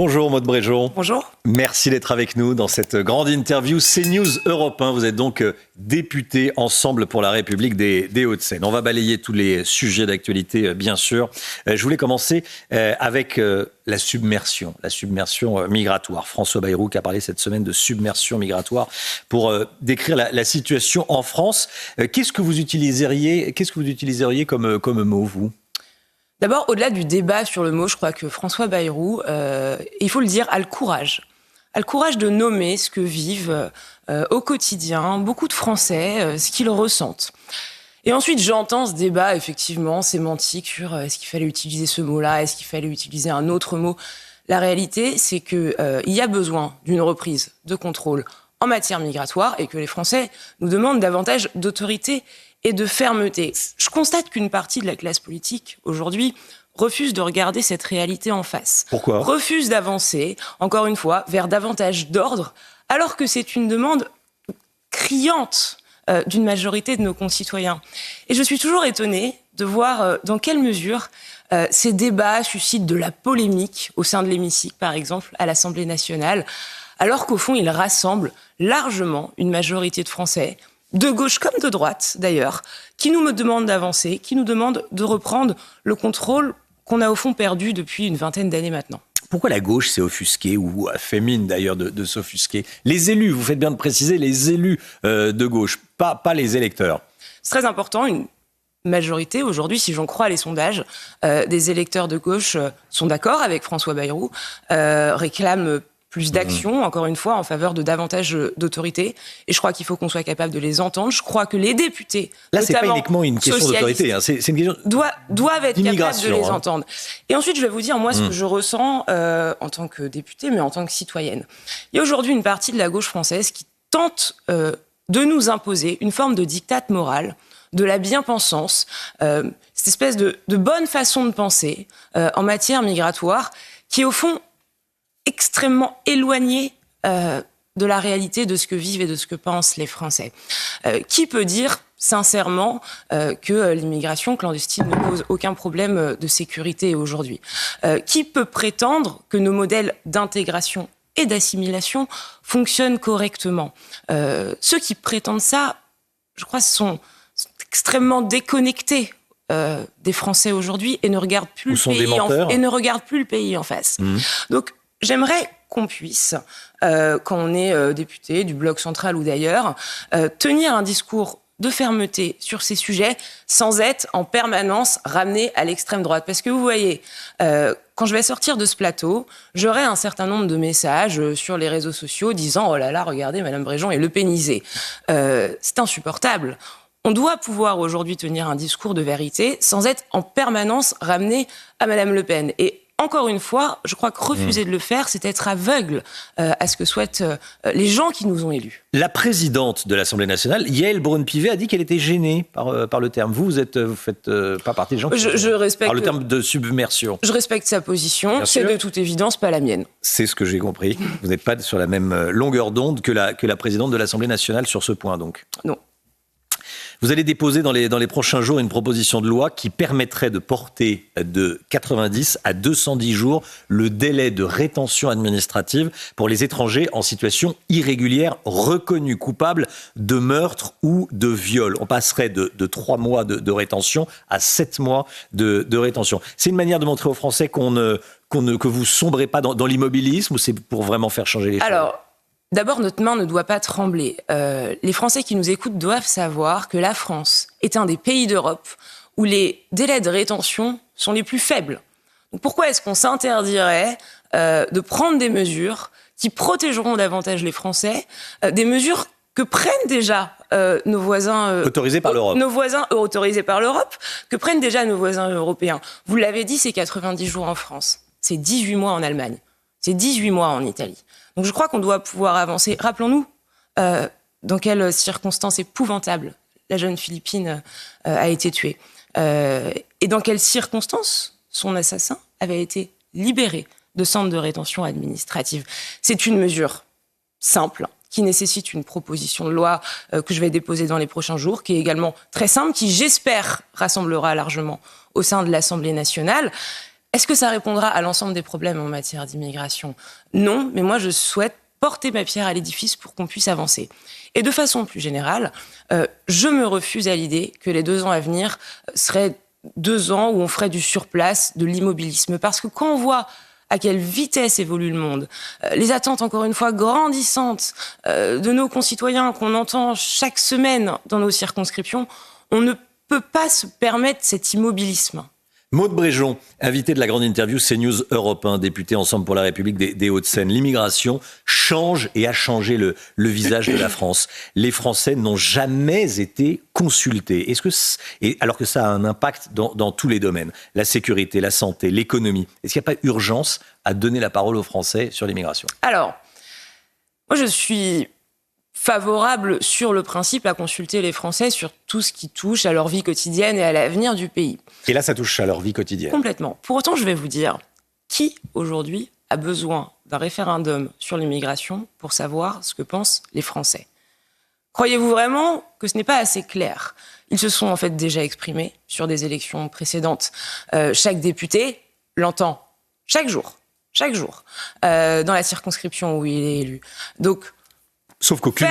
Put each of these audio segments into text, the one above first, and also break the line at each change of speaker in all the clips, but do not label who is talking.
Bonjour Maude Bréjon.
Bonjour.
Merci d'être avec nous dans cette grande interview CNews Europe 1. Vous êtes donc député Ensemble pour la République des Hauts-de-Seine. On va balayer tous les sujets d'actualité, bien sûr. Je voulais commencer avec la submersion migratoire. François Bayrou qui a parlé cette semaine de submersion migratoire pour décrire la situation en France. Qu'est-ce que vous utiliseriez comme mot, vous ?
D'abord, au-delà du débat sur le mot, je crois que François Bayrou, il faut le dire, a le courage de nommer ce que vivent au quotidien beaucoup de Français, ce qu'ils ressentent. Et ensuite, j'entends ce débat, effectivement, sémantique sur est-ce qu'il fallait utiliser ce mot-là, est-ce qu'il fallait utiliser un autre mot. La réalité, c'est qu'il y a besoin d'une reprise de contrôle en matière migratoire et que les Français nous demandent davantage d'autorité et de fermeté. Je constate qu'une partie de la classe politique, aujourd'hui, refuse de regarder cette réalité en face.
Pourquoi ?
Refuse d'avancer, encore une fois, vers davantage d'ordre, alors que c'est une demande criante d'une majorité de nos concitoyens. Et je suis toujours étonnée de voir dans quelle mesure ces débats suscitent de la polémique au sein de l'hémicycle, par exemple, à l'Assemblée nationale, alors qu'au fond, ils rassemblent largement une majorité de Français, de gauche comme de droite d'ailleurs, qui nous demandent d'avancer, qui nous demandent de reprendre le contrôle qu'on a au fond perdu depuis une vingtaine d'années maintenant.
Pourquoi la gauche s'est offusquée, ou a fait mine d'ailleurs de s'offusquer ? Les élus, vous faites bien de préciser, les élus de gauche, pas les électeurs.
C'est très important, une majorité aujourd'hui, si j'en crois les sondages, des électeurs de gauche sont d'accord avec François Bayrou, réclament plus d'action, encore une fois, en faveur de davantage d'autorité. Et je crois qu'il faut qu'on soit capable de les entendre. Je crois que les députés,
là, c'est pas uniquement une question d'autorité, c'est une question
doivent être capables de les entendre. Et ensuite, je vais vous dire, moi, ce que je ressens en tant que députée, mais en tant que citoyenne. Il y a aujourd'hui une partie de la gauche française qui tente de nous imposer une forme de diktat moral, de la bien-pensance, cette espèce de bonne façon de penser en matière migratoire, qui est au fond extrêmement éloigné de la réalité de ce que vivent et de ce que pensent les Français. Qui peut dire sincèrement que l'immigration clandestine ne pose aucun problème de sécurité aujourd'hui ? Qui peut prétendre que nos modèles d'intégration et d'assimilation fonctionnent correctement ? Ceux qui prétendent ça, je crois, sont extrêmement déconnectés des Français aujourd'hui et ne regardent plus le pays en face. Donc, j'aimerais qu'on puisse, quand on est député du Bloc central ou d'ailleurs, tenir un discours de fermeté sur ces sujets sans être en permanence ramené à l'extrême droite. Parce que vous voyez, quand je vais sortir de ce plateau, j'aurai un certain nombre de messages sur les réseaux sociaux disant « Oh là là, regardez, Madame Bréjon est lepénisée ». C'est insupportable. On doit pouvoir aujourd'hui tenir un discours de vérité sans être en permanence ramené à Madame Le Pen. Et encore une fois, je crois que refuser de le faire, c'est être aveugle à ce que souhaitent les gens qui nous ont élus.
La présidente de l'Assemblée nationale, Yaël Braun-Pivet, a dit qu'elle était gênée par le terme. Vous faites pas partie des gens qui par le terme de submersion.
Je respecte sa position, c'est de toute évidence pas la mienne.
C'est ce que j'ai compris. Vous n'êtes pas sur la même longueur d'onde que la présidente de l'Assemblée nationale sur ce point, donc.
Non.
Vous allez déposer dans les prochains jours une proposition de loi qui permettrait de porter de 90 à 210 jours le délai de rétention administrative pour les étrangers en situation irrégulière reconnus coupables de meurtre ou de viol. On passerait de 3 mois de rétention à 7 mois de rétention. C'est une manière de montrer aux Français que vous sombrez pas dans l'immobilisme, ou c'est pour vraiment faire changer les choses ?
D'abord, notre main ne doit pas trembler. Les Français qui nous écoutent doivent savoir que la France est un des pays d'Europe où les délais de rétention sont les plus faibles. Donc pourquoi est-ce qu'on s'interdirait de prendre des mesures qui protégeront davantage les Français, des mesures que prennent déjà nos voisins...
autorisés par l'Europe.
Nos voisins autorisés par l'Europe, que prennent déjà nos voisins européens. Vous l'avez dit, c'est 90 jours en France. C'est 18 mois en Allemagne. C'est 18 mois en Italie. Donc je crois qu'on doit pouvoir avancer. Rappelons-nous dans quelles circonstances épouvantables la jeune Philippine a été tuée. Et dans quelles circonstances son assassin avait été libéré de centre de rétention administrative. C'est une mesure simple qui nécessite une proposition de loi que je vais déposer dans les prochains jours, qui est également très simple, qui, j'espère, rassemblera largement au sein de l'Assemblée nationale. Est-ce que ça répondra à l'ensemble des problèmes en matière d'immigration ? Non, mais moi je souhaite porter ma pierre à l'édifice pour qu'on puisse avancer. Et de façon plus générale, je me refuse à l'idée que les 2 ans à venir seraient 2 ans où on ferait du surplace, de l'immobilisme. Parce que quand on voit à quelle vitesse évolue le monde, les attentes, encore une fois, grandissantes de nos concitoyens qu'on entend chaque semaine dans nos circonscriptions, on ne peut pas se permettre cet immobilisme.
Maude Bréjon, invité de la grande interview CNews Europe 1, député Ensemble pour la République des Hauts-de-Seine. L'immigration change et a changé le visage de la France. Les Français n'ont jamais été consultés. Alors que ça a un impact dans tous les domaines, la sécurité, la santé, l'économie, est-ce qu'il n'y a pas urgence à donner la parole aux Français sur l'immigration ?
Alors, moi je suis favorable sur le principe à consulter les Français sur tout ce qui touche à leur vie quotidienne et à l'avenir du pays.
Et là, ça touche à leur vie quotidienne.
Complètement. Pour autant, je vais vous dire, qui aujourd'hui a besoin d'un référendum sur l'immigration pour savoir ce que pensent les Français ? Croyez-vous vraiment que ce n'est pas assez clair ? Ils se sont en fait déjà exprimés sur des élections précédentes. Chaque député l'entend chaque jour, dans la circonscription où il est élu. Donc,
Sauf qu'aucune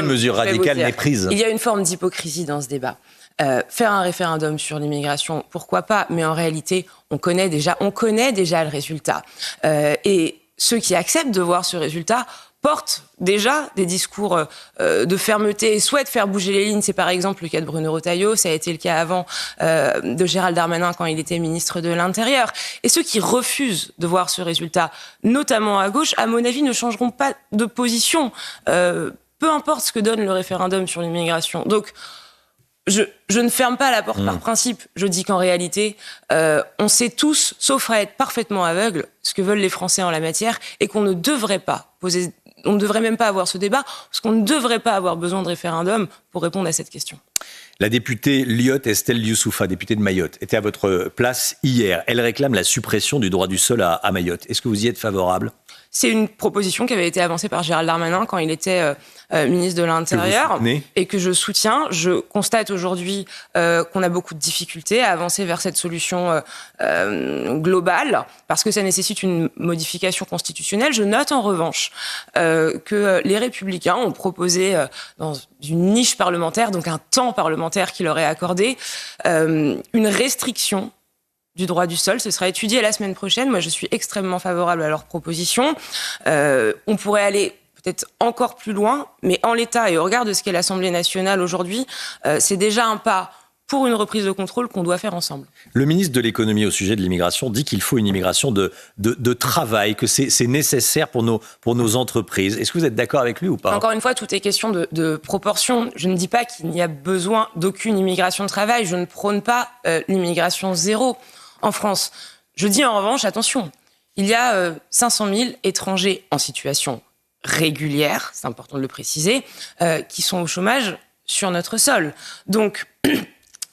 mesure radicale n'est prise.
Il y a une forme d'hypocrisie dans ce débat. Faire un référendum sur l'immigration, pourquoi pas ? Mais en réalité, on connaît déjà le résultat. Et ceux qui acceptent de voir ce résultat portent déjà des discours de fermeté et souhaitent faire bouger les lignes. C'est par exemple le cas de Bruno Retailleau, ça a été le cas avant de Gérald Darmanin quand il était ministre de l'Intérieur. Et ceux qui refusent de voir ce résultat, notamment à gauche, à mon avis, ne changeront pas de position, peu importe ce que donne le référendum sur l'immigration. Donc, je ne ferme pas la porte par principe. Je dis qu'en réalité, on sait tous, sauf à être parfaitement aveugle, ce que veulent les Français en la matière et qu'on ne devrait pas poser. On ne devrait même pas avoir ce débat, parce qu'on ne devrait pas avoir besoin de référendum pour répondre à cette question.
La députée Lyotte Estelle Youssoufa, députée de Mayotte, était à votre place hier. Elle réclame la suppression du droit du sol à Mayotte. Est-ce que vous y êtes favorable ?
C'est une proposition qui avait été avancée par Gérald Darmanin quand il était ministre de l'Intérieur et que je soutiens. Je constate aujourd'hui qu'on a beaucoup de difficultés à avancer vers cette solution globale parce que ça nécessite une modification constitutionnelle. Je note en revanche que les Républicains ont proposé dans une niche parlementaire, donc un temps parlementaire qui leur est accordé, une restriction du droit du sol. Ce sera étudié la semaine prochaine. Moi, je suis extrêmement favorable à leur proposition. On pourrait aller peut-être encore plus loin, mais en l'état et au regard de ce qu'est l'Assemblée nationale aujourd'hui, c'est déjà un pas pour une reprise de contrôle qu'on doit faire ensemble.
Le ministre de l'économie au sujet de l'immigration dit qu'il faut une immigration de travail, que c'est nécessaire pour nos entreprises. Est-ce que vous êtes d'accord avec lui ou pas ?
Encore une fois, tout est question de proportion. Je ne dis pas qu'il n'y a besoin d'aucune immigration de travail. Je ne prône pas l'immigration zéro en France. Je dis en revanche, attention, il y a 500 000 étrangers en situation régulière, c'est important de le préciser, qui sont au chômage sur notre sol. Donc,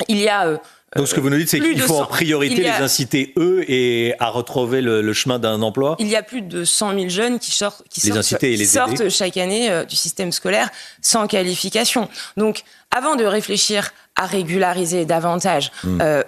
il y a...
Donc ce que vous nous dites, c'est qu'il faut en priorité les inciter, eux, et à retrouver le chemin d'un emploi ?
Il y a plus de 100 000 jeunes qui sortent chaque année du système scolaire sans qualification. Donc, avant de réfléchir à régulariser davantage,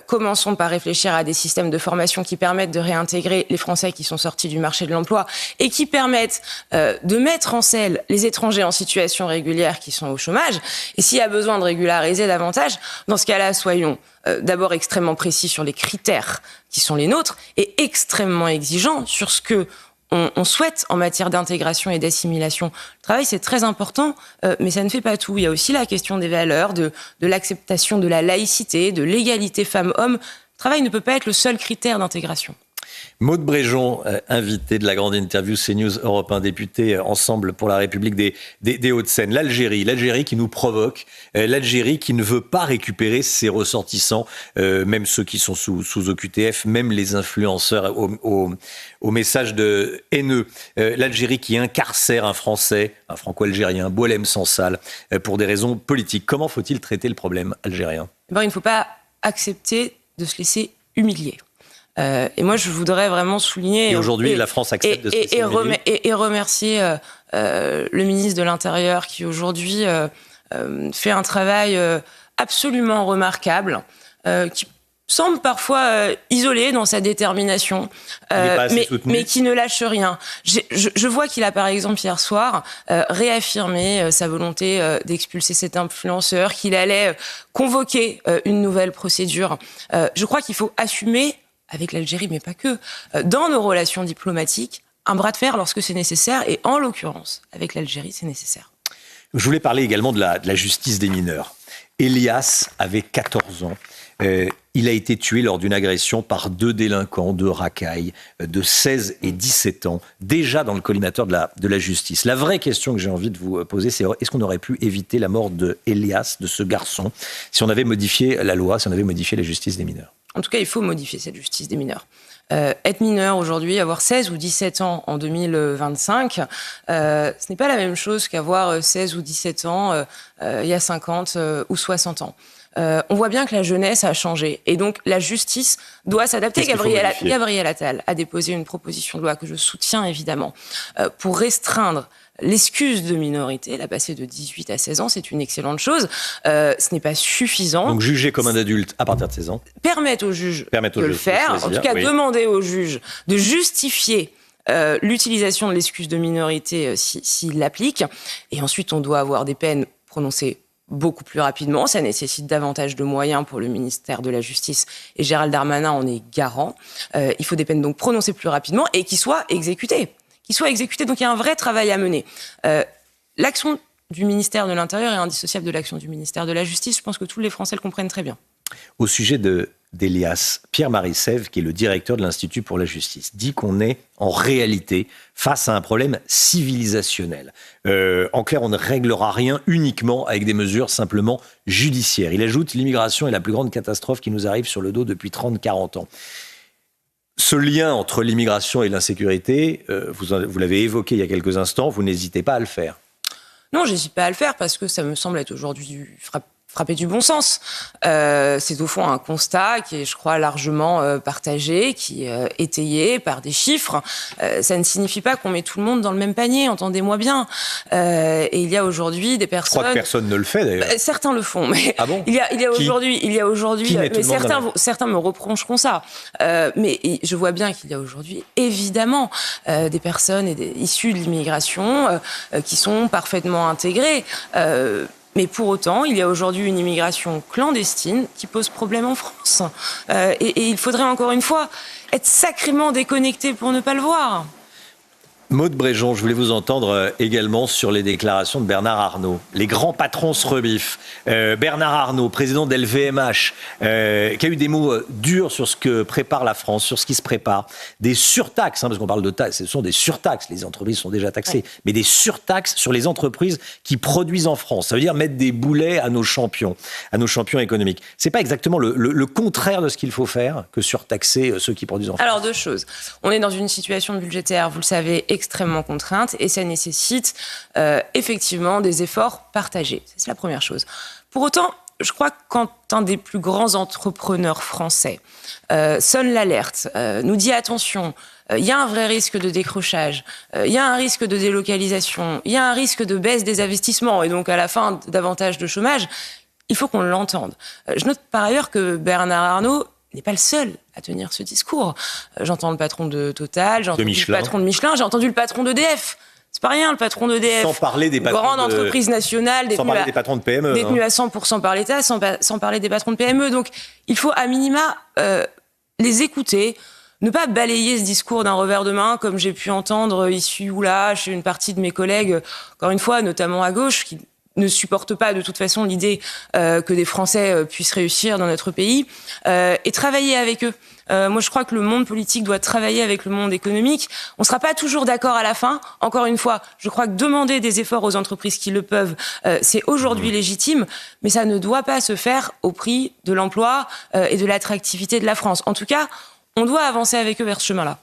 commençons par réfléchir à des systèmes de formation qui permettent de réintégrer les Français qui sont sortis du marché de l'emploi et qui permettent de mettre en selle les étrangers en situation régulière qui sont au chômage. Et s'il y a besoin de régulariser davantage, dans ce cas-là, soyons d'abord extrêmement précis sur les critères qui sont les nôtres et extrêmement exigeants sur ce que on souhaite en matière d'intégration et d'assimilation. Le travail, c'est très important, mais ça ne fait pas tout. Il y a aussi la question des valeurs, de l'acceptation de la laïcité, de l'égalité femmes-hommes. Le travail ne peut pas être le seul critère d'intégration.
Maude Bréjon, invitée de la grande interview CNews Europe 1, députée Ensemble pour la République des Hauts-de-Seine. L'Algérie qui nous provoque, l'Algérie qui ne veut pas récupérer ses ressortissants, même ceux qui sont sous OQTF, même les influenceurs au message de haineux. L'Algérie qui incarcère un Français, un Franco-Algérien, Boualem Sansal, pour des raisons politiques. Comment faut-il traiter le problème algérien ?
Il ne faut pas accepter de se laisser humilier. Et moi, je voudrais vraiment souligner...
Et aujourd'hui, la France accepte de se laisser humilier.
Et remercier le ministre de l'Intérieur qui, aujourd'hui, fait un travail absolument remarquable, qui semble parfois isolé dans sa détermination, mais qui ne lâche rien. Je vois qu'il a par exemple hier soir réaffirmé sa volonté d'expulser cet influenceur, qu'il allait convoquer une nouvelle procédure. Je crois qu'il faut assumer, avec l'Algérie, mais pas que, dans nos relations diplomatiques, un bras de fer lorsque c'est nécessaire, et en l'occurrence, avec l'Algérie, c'est nécessaire.
Je voulais parler également de la justice des mineurs. Elias avait 14 ans. Il a été tué lors d'une agression par 2 délinquants de racailles de 16 et 17 ans, déjà dans le collimateur de la justice. La vraie question que j'ai envie de vous poser, c'est est-ce qu'on aurait pu éviter la mort de Elias, de ce garçon, si on avait modifié la loi, si on avait modifié la justice des mineurs?
En tout cas, il faut modifier cette justice des mineurs. Être mineur aujourd'hui, avoir 16 ou 17 ans en 2025, ce n'est pas la même chose qu'avoir 16 ou 17 ans il y a 50 ou 60 ans. On voit bien que la jeunesse a changé. Et donc, la justice doit s'adapter. Gabriel Attal a déposé une proposition de loi que je soutiens évidemment pour restreindre l'excuse de minorité, la passer de 18 à 16 ans, c'est une excellente chose. Ce n'est pas suffisant.
Donc juger comme un adulte à partir de 16 ans.
Permettre au juge de le faire. En tout cas, demander au juge de justifier l'utilisation de l'excuse de minorité s'il l'applique. Et ensuite, on doit avoir des peines prononcées beaucoup plus rapidement. Ça nécessite davantage de moyens pour le ministère de la Justice. Et Gérald Darmanin en est garant. Il faut des peines donc prononcées plus rapidement et qui soient exécutées. Donc il y a un vrai travail à mener. L'action du ministère de l'Intérieur est indissociable de l'action du ministère de la Justice. Je pense que tous les Français le comprennent très bien.
Au sujet d'Elias, Pierre-Marie Sèvres, qui est le directeur de l'Institut pour la justice, dit qu'on est en réalité face à un problème civilisationnel. En clair, on ne réglera rien uniquement avec des mesures simplement judiciaires. Il ajoute « L'immigration est la plus grande catastrophe qui nous arrive sur le dos depuis 30-40 ans ». Ce lien entre l'immigration et l'insécurité, vous l'avez évoqué il y a quelques instants, vous n'hésitez pas à le faire.
Non, j'hésite pas à le faire parce que ça me semble être aujourd'hui frappé du bon sens. C'est au fond un constat qui est, je crois, largement partagé, qui est étayé par des chiffres. Ça ne signifie pas qu'on met tout le monde dans le même panier, entendez-moi bien. Et il y a aujourd'hui des personnes...
Je crois que personne ne le fait d'ailleurs.
Certains le font, mais
ah bon
il y a aujourd'hui, mais certains me reprocheront ça. Mais je vois bien qu'il y a aujourd'hui évidemment des personnes issues de l'immigration qui sont parfaitement intégrées. Mais pour autant, il y a aujourd'hui une immigration clandestine qui pose problème en France. Et il faudrait encore une fois être sacrément déconnecté pour ne pas le voir.
Maude Bréjon, je voulais vous entendre également sur les déclarations de Bernard Arnault. Les grands patrons se rebiffent. Bernard Arnault, président d'LVMH, qui a eu des mots durs sur ce que prépare la France, sur ce qui se prépare. Des surtaxes, parce qu'on parle de taxes, ce sont des surtaxes, les entreprises sont déjà taxées, mais des surtaxes sur les entreprises qui produisent en France. Ça veut dire mettre des boulets à nos champions économiques. C'est pas exactement le contraire de ce qu'il faut faire que surtaxer ceux qui produisent en France.
Alors, 2 choses. On est dans une situation budgétaire, vous le savez, extrêmement contrainte et ça nécessite effectivement des efforts partagés. C'est la première chose. Pour autant, je crois que quand un des plus grands entrepreneurs français sonne l'alerte, nous dit attention, il y a un vrai risque de décrochage, il y a un risque de délocalisation, il y a un risque de baisse des investissements et donc à la fin davantage de chômage, il faut qu'on l'entende. Je note par ailleurs que Bernard Arnault n'est pas le seul à tenir ce discours. J'entends le patron de Total, j'ai entendu le patron de Michelin, j'ai entendu le patron d'EDF. C'est pas rien, le patron d'EDF.
Sans parler des patrons
grande entreprise nationale,
sans parler des patrons de PME.
Détenue à 100% par l'État, sans parler des patrons de PME. Donc, il faut à minima les écouter, ne pas balayer ce discours d'un revers de main, comme j'ai pu entendre ici ou là chez une partie de mes collègues, encore une fois, notamment à gauche, qui ne supportent pas de toute façon l'idée que des Français puissent réussir dans notre pays, et travailler avec eux. Moi, je crois que le monde politique doit travailler avec le monde économique. On ne sera pas toujours d'accord à la fin. Encore une fois, je crois que demander des efforts aux entreprises qui le peuvent, c'est aujourd'hui légitime, mais ça ne doit pas se faire au prix de l'emploi et de l'attractivité de la France. En tout cas, on doit avancer avec eux vers ce chemin-là.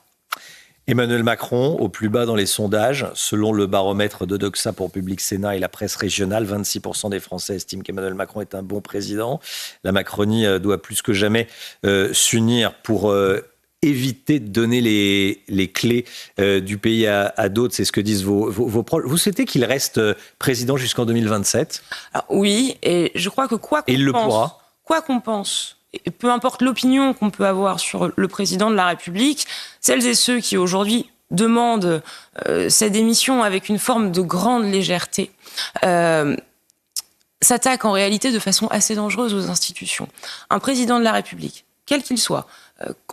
Emmanuel Macron, au plus bas dans les sondages, selon le baromètre de Doxa pour Public Sénat et la presse régionale, 26% des Français estiment qu'Emmanuel Macron est un bon président. La Macronie doit plus que jamais s'unir pour éviter de donner les clés du pays à d'autres. C'est ce que disent vos proches. Vous souhaitez qu'il reste président jusqu'en 2027 ?
Alors, oui, et je crois que quoi qu'on pense et peu importe l'opinion qu'on peut avoir sur le président de la République, celles et ceux qui aujourd'hui demandent sa démission avec une forme de grande légèreté, s'attaquent en réalité de façon assez dangereuse aux institutions. Un président de la République, quel qu'il soit,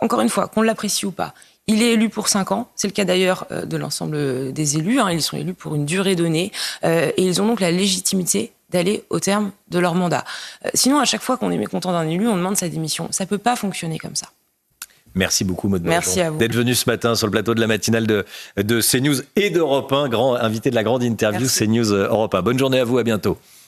encore une fois, qu'on l'apprécie ou pas, il est élu pour 5 ans, c'est le cas d'ailleurs de l'ensemble des élus, ils sont élus pour une durée donnée, et ils ont donc la légitimité d'aller au terme de leur mandat. Sinon, à chaque fois qu'on est mécontent d'un élu, on demande sa démission. Ça ne peut pas fonctionner comme ça.
Merci beaucoup, Maud Bourgeon.
Merci à vous.
D'être venu ce matin sur le plateau de la matinale de CNews et d'Europe 1, grand invité de la grande interview CNews Europe 1. Bonne journée à vous, à bientôt.